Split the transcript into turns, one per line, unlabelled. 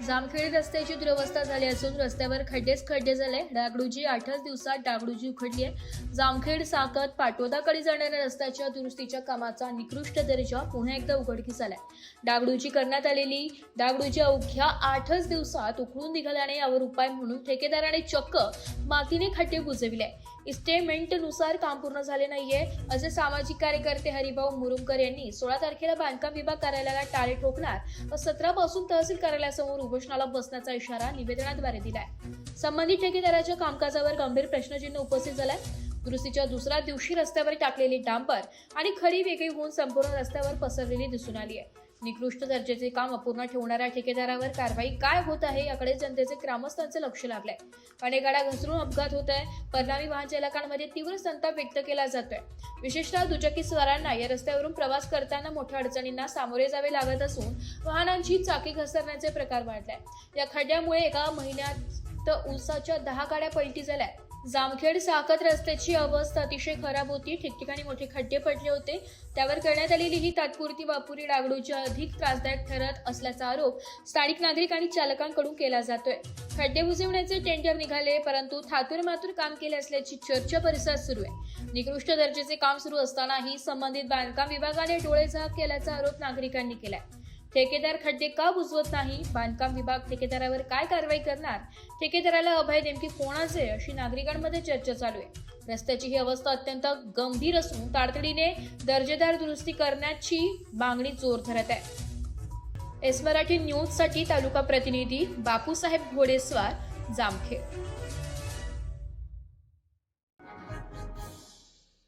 जामखेड रस्त्याची दुरवस्था झाली असून रस्त्यावर खड्डे झाले। डागडुजी 8च दिवसात डागडुजी उखडली आहे। जामखेड साकत पाटोदाकडे जाणाऱ्या रस्त्याच्या दुरुस्तीच्या कामाचा निकृष्ट दर्जा पुन्हा एकदा उघडकीस आलाय। डागडुजी करण्यात आलेली डागडुजी अवघ्या 8च दिवसात उखडून निघाल्याने यावर उपाय म्हणून ठेकेदाराने चक्क मातीने खड्डे बुजविले। इस्टिमेटनुसार काम पूर्ण झाले नाहीये असे सामाजिक कार्यकर्ते हरिभाऊ मुरुमकर यांनी 16 तारखेला बांधकाम विभाग कार्यालयाला टाळे ठोकणार व 17 पासून तहसील कार्यालयासमोर उपोषणाला बसण्याचा इशारा निवेदनाद्वारे दिलाय। संबंधित ठेकेदाराच्या कामकाजावर गंभीर प्रश्नचिन्ह उपस्थित झालाय। दुरुस्तीच्या दुसऱ्या दिवशी रस्त्यावर टाकलेली डांबर आणि खडी वेगळी होऊन संपूर्ण रस्त्यावर पसरलेली दिसून आली आहे। निकृष्ट दर्जाचे काम अपूर्ण ठेवणाऱ्या ठेकेदारावर कारवाई काय होत आहे याकडे जनतेचे ग्रामस्थांचे लक्ष लागले। अनेक गाड्या घसरून अपघात होत आहे। परिणामी वाहन चालकांमध्ये तीव्र संताप व्यक्त केला जातोय। विशेषतः दुचाकीस्वारांना या रस्त्यावरून प्रवास करताना मोठ्या अडचणींना सामोरे जावे लागत असून वाहनांची चाके घसरण्याचे प्रकार वाढले। या खड्ड्यामुळे एका महिन्यात ऊसाच्या 10 गाड्या पलटी झाल्या। जामखेड साकत रस्त्याची अवस्था अतिशय खराब होती। ठिकठिकाणी मोठे खड्डे पडले होते। त्यावर करण्यात आलेली ही तात्पुरती वापुरी डागडुजी अधिक त्रासदायक ठरत असल्याचा आरोप स्थानिक नागरिक आणि चालकांकडून केला जातोय। खड्डे बुजवण्याचे टेंडर निघाले परंतु थातूरमातूर काम केले असल्याची चर्चा परिसरात सुरू आहे। निकृष्ट दर्जाचे काम सुरू असतानाही संबंधित बांधकाम विभागाने डोळेझाक केल्याचा आरोप नागरिकांनी केलाय। ठेकेदार खड्डे का बुजवत नाही? बांधकाम विभाग ठेकेदारावर काय कारवाई करणार? ठेकेदाराला अभय नेमकी कोणाचे अशी नागरिकांमध्ये चर्चा चालू आहे। रस्त्याची ही अवस्था अत्यंत गंभीर असून तातडीने दर्जेदार दुरुस्ती करण्याची मागणी जोर धरत आहे। एस मराठी न्यूज साठी तालुका प्रतिनिधी बापूसाहेब घोडेस्वार, जामखेड।